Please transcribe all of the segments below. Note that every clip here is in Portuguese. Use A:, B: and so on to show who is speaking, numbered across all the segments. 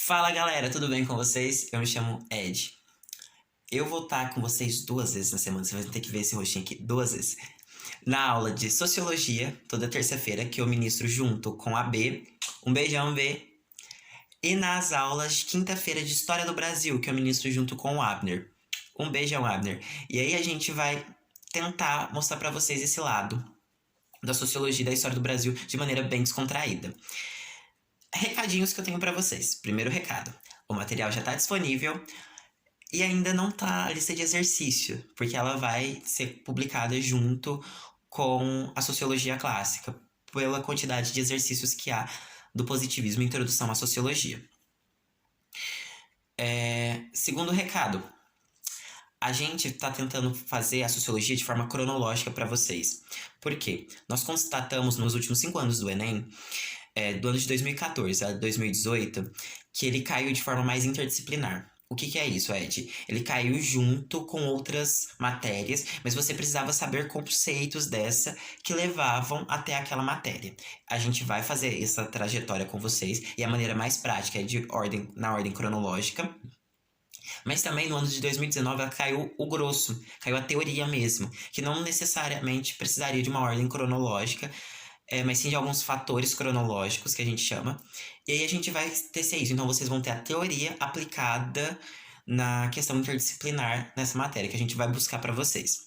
A: Fala galera, tudo bem com vocês? Eu me chamo Ed. Eu vou estar com vocês 2 vezes na semana, você vai ter que ver esse rostinho aqui 2 vezes. Na aula de Sociologia, toda terça-feira, que eu ministro junto com a B. Um beijão, B. E nas aulas de quinta-feira de História do Brasil, que eu ministro junto com o Abner. Um beijão, Abner. E aí a gente vai tentar mostrar pra vocês esse lado da sociologia e da história do Brasil de maneira bem descontraída. Recadinhos que eu tenho pra vocês. Primeiro recado: o material já tá disponível e ainda não tá a lista de exercício, porque ela vai ser publicada junto com a sociologia clássica, pela quantidade de exercícios que há do positivismo e introdução à sociologia. Segundo recado: a gente está tentando fazer a sociologia de forma cronológica para vocês. Por quê? Nós constatamos nos últimos 5 anos do Enem, do ano de 2014 a 2018, que ele caiu de forma mais interdisciplinar. O que é isso, Ed? Ele caiu junto com outras matérias, mas você precisava saber conceitos dessa que levavam até aquela matéria. A gente vai fazer essa trajetória com vocês e a maneira mais prática é na ordem cronológica. Mas também no ano de 2019 ela caiu o grosso, caiu a teoria mesmo, que não necessariamente precisaria de uma ordem cronológica, mas sim de alguns fatores cronológicos que a gente chama. E aí a gente vai tecer isso. Então vocês vão ter a teoria aplicada na questão interdisciplinar nessa matéria, que a gente vai buscar para vocês.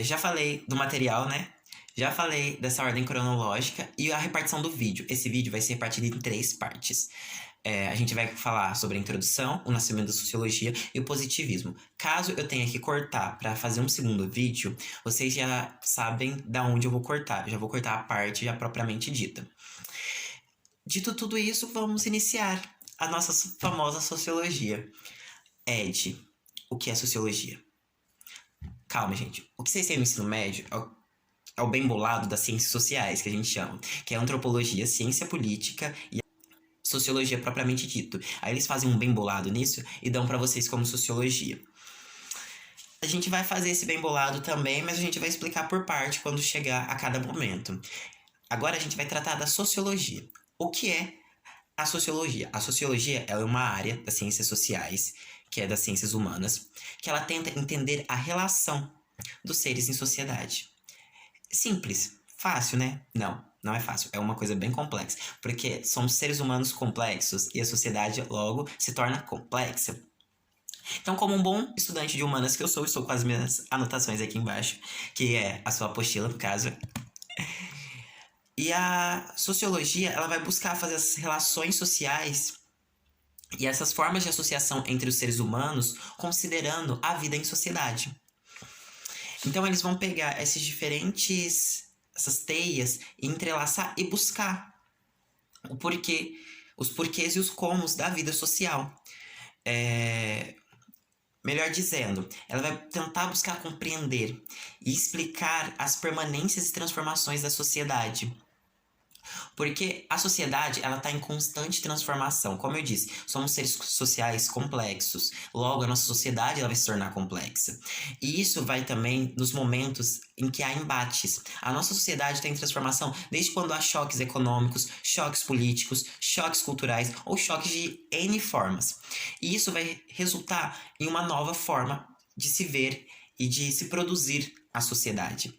A: Já falei do material, né? Já falei dessa ordem cronológica e a repartição do vídeo. Esse vídeo vai ser repartido em 3 partes. A gente vai falar sobre a introdução, o nascimento da sociologia e o positivismo. Caso eu tenha que cortar para fazer um segundo vídeo, vocês já sabem da onde eu vou cortar. Eu já vou cortar a parte já propriamente dita. Dito tudo isso, vamos iniciar a nossa famosa sociologia. Ed, o que é sociologia? Calma, gente. O que vocês têm no ensino médio é o bem bolado das ciências sociais, que a gente chama, que é antropologia, ciência política e sociologia propriamente dito. Aí eles fazem um bem bolado nisso e dão pra vocês como sociologia. A gente vai fazer esse bem bolado também, mas a gente vai explicar por parte quando chegar a cada momento. Agora a gente vai tratar da sociologia. O que é a sociologia? A sociologia ela é uma área das ciências sociais, que é das ciências humanas, que ela tenta entender a relação dos seres em sociedade. Simples, fácil, né? Não é fácil, é uma coisa bem complexa, porque somos seres humanos complexos e a sociedade logo se torna complexa. Então, como um bom estudante de humanas que eu sou, estou com as minhas anotações aqui embaixo, que é a sua apostila, no caso. E a sociologia, ela vai buscar fazer as relações sociais e essas formas de associação entre os seres humanos, considerando a vida em sociedade. Então, eles vão pegar essas teias, e entrelaçar e buscar o porquê, os porquês e os comos da vida social. Melhor dizendo, ela vai tentar buscar compreender e explicar as permanências e transformações da sociedade. Porque a sociedade, ela está em constante transformação. Como eu disse, somos seres sociais complexos. Logo, a nossa sociedade ela vai se tornar complexa. E isso vai também nos momentos em que há embates. A nossa sociedade está em transformação desde quando há choques econômicos, choques políticos, choques culturais ou choques de N formas. E isso vai resultar em uma nova forma de se ver e de se produzir a sociedade.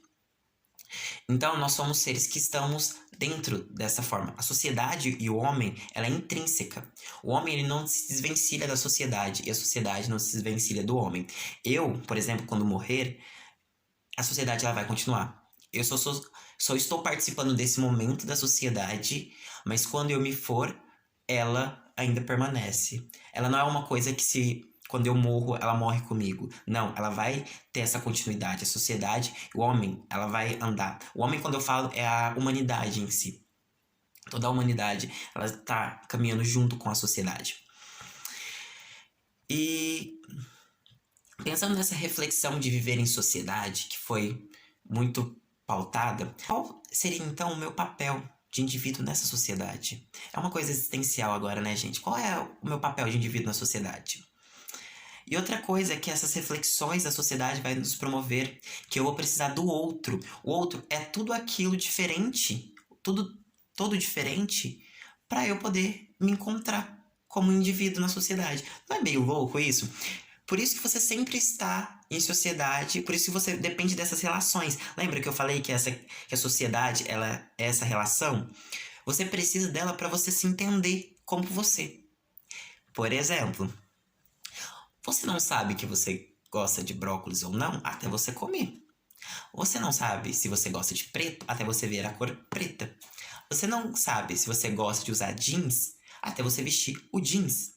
A: Então, nós somos seres que estamos dentro dessa forma. A sociedade e o homem, ela é intrínseca. O homem, ele não se desvencilha da sociedade e a sociedade não se desvencilha do homem. Eu, por exemplo, quando morrer, a sociedade ela vai continuar. Eu só estou participando desse momento da sociedade, mas quando eu me for, ela ainda permanece. Ela não é uma coisa que quando eu morro, ela morre comigo. Não, ela vai ter essa continuidade. A sociedade, o homem, ela vai andar. O homem, quando eu falo, é a humanidade em si. Toda a humanidade, ela está caminhando junto com a sociedade. E pensando nessa reflexão de viver em sociedade, que foi muito pautada, qual seria então o meu papel de indivíduo nessa sociedade? É uma coisa existencial agora, né, gente? Qual é o meu papel de indivíduo na sociedade? E outra coisa é que essas reflexões da sociedade vai nos promover que eu vou precisar do outro. O outro é tudo aquilo diferente, todo diferente para eu poder me encontrar como indivíduo na sociedade. Não é meio louco isso? Por isso que você sempre está em sociedade, por isso que você depende dessas relações. Lembra que eu falei que que a sociedade ela é essa relação? Você precisa dela para você se entender como você. Por exemplo, você não sabe que você gosta de brócolis ou não até você comer. Você não sabe se você gosta de preto até você ver a cor preta. Você não sabe se você gosta de usar jeans até você vestir o jeans.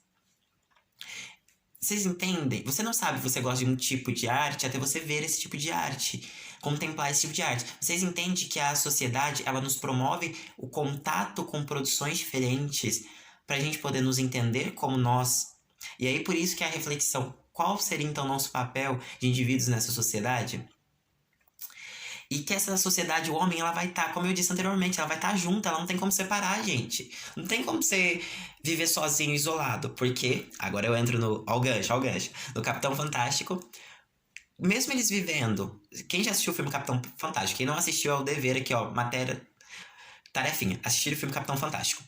A: Vocês entendem? Você não sabe se você gosta de um tipo de arte até você ver esse tipo de arte, contemplar esse tipo de arte. Vocês entendem que a sociedade, ela nos promove o contato com produções diferentes para a gente poder nos entender como nós. E aí por isso que a reflexão, qual seria então o nosso papel de indivíduos nessa sociedade? E que essa sociedade, o homem, ela vai estar, como eu disse anteriormente, ela vai estar junto, ela não tem como separar, gente. Não tem como você viver sozinho, isolado. Porque, agora eu entro no, ao gancho, no Capitão Fantástico. Mesmo eles vivendo, quem já assistiu o filme Capitão Fantástico? Quem não assistiu é o dever aqui, ó, matéria, tarefinha, assistir o filme Capitão Fantástico.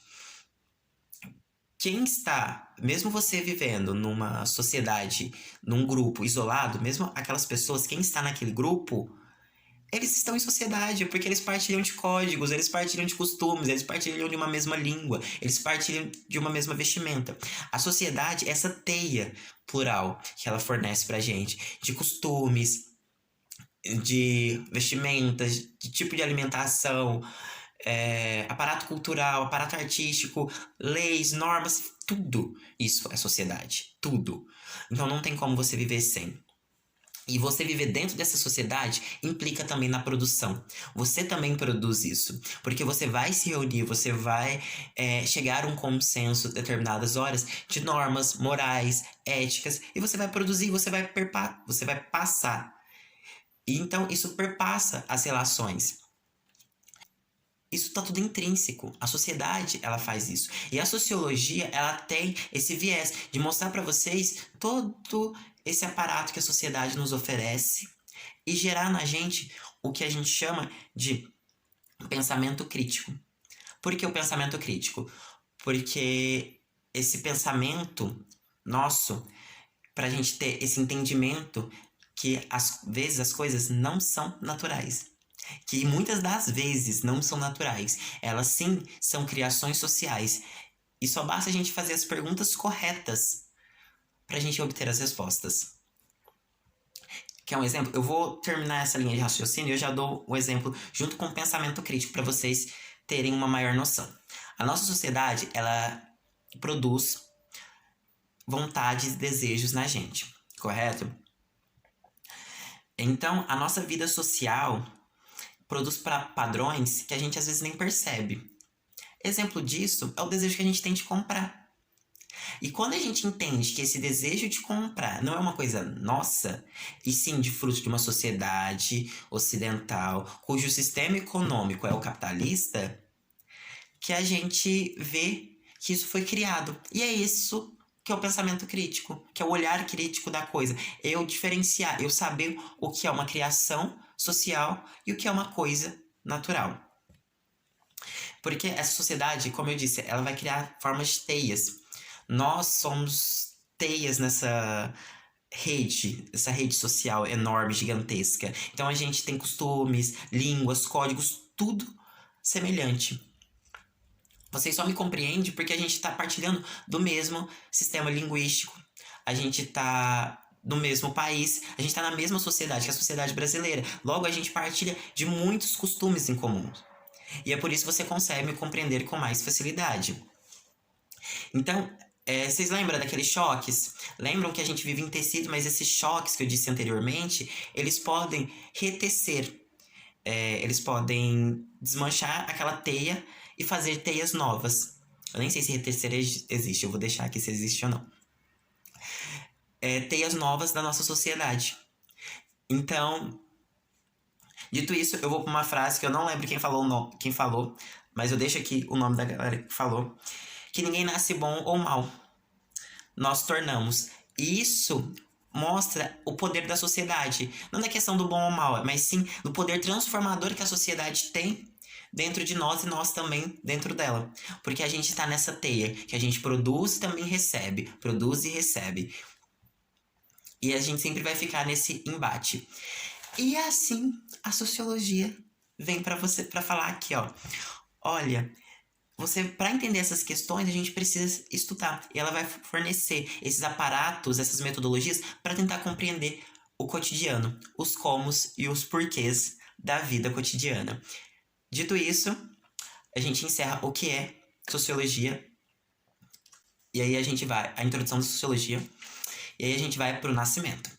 A: Quem está, mesmo você vivendo numa sociedade, num grupo isolado, mesmo aquelas pessoas, quem está naquele grupo, eles estão em sociedade, porque eles partilham de códigos, eles partilham de costumes, eles partilham de uma mesma língua, eles partilham de uma mesma vestimenta. A sociedade é essa teia plural que ela fornece pra gente, de costumes, de vestimentas, de tipo de alimentação, aparato cultural, aparato artístico, leis, normas, tudo isso é sociedade, tudo. Então não tem como você viver sem. E você viver dentro dessa sociedade implica também na produção. Você também produz isso. Porque você vai se reunir, você vai chegar a um consenso determinadas horas de normas morais, éticas, e você vai produzir, você vai passar. E então isso perpassa as relações. Isso está tudo intrínseco. A sociedade, ela faz isso. E a sociologia, ela tem esse viés de mostrar para vocês todo esse aparato que a sociedade nos oferece e gerar na gente o que a gente chama de pensamento crítico. Por que o pensamento crítico? Porque esse pensamento nosso, para a gente ter esse entendimento que às vezes as coisas não são naturais. Que muitas das vezes não são naturais. Elas sim são criações sociais. E só basta a gente fazer as perguntas corretas para a gente obter as respostas. Quer um exemplo? Eu vou terminar essa linha de raciocínio e eu já dou o exemplo junto com o pensamento crítico para vocês terem uma maior noção. A nossa sociedade, ela produz vontades e desejos na gente, correto? Então, a nossa vida social produz padrões que a gente às vezes nem percebe. Exemplo disso é o desejo que a gente tem de comprar. E quando a gente entende que esse desejo de comprar não é uma coisa nossa, e sim de fruto de uma sociedade ocidental, cujo sistema econômico é o capitalista, que a gente vê que isso foi criado. E é isso que é o pensamento crítico, que é o olhar crítico da coisa. Eu diferenciar, eu saber o que é uma criação social e o que é uma coisa natural. Porque essa sociedade, como eu disse, ela vai criar formas de teias. Nós somos teias nessa essa rede social enorme, gigantesca. Então a gente tem costumes, línguas, códigos, tudo semelhante. Vocês só me compreendem porque a gente está partilhando do mesmo sistema linguístico. A gente está no mesmo país, a gente está na mesma sociedade, que é a sociedade brasileira. Logo, a gente partilha de muitos costumes em comum. E é por isso que você consegue me compreender com mais facilidade. Então, vocês lembram daqueles choques? Lembram que a gente vive em tecido, mas esses choques que eu disse anteriormente, eles podem retecer. Eles podem desmanchar aquela teia e fazer teias novas. Eu nem sei se retecer existe, eu vou deixar aqui se existe ou não. Teias novas da nossa sociedade. Então, dito isso, eu vou para uma frase que eu não lembro quem falou, mas eu deixo aqui o nome da galera que falou, que ninguém nasce bom ou mal. Nós tornamos. E isso mostra o poder da sociedade. Não da questão do bom ou mal, mas sim do poder transformador que a sociedade tem dentro de nós e nós também dentro dela. Porque a gente está nessa teia, que a gente produz e também recebe, produz e recebe. E a gente sempre vai ficar nesse embate. E assim, a sociologia vem para você para falar aqui, ó. Olha, você, para entender essas questões, a gente precisa estudar. E ela vai fornecer esses aparatos, essas metodologias, para tentar compreender o cotidiano, os comos e os porquês da vida cotidiana. Dito isso, a gente encerra o que é sociologia. E aí a gente vai, a introdução da sociologia. E aí a gente vai para o nascimento.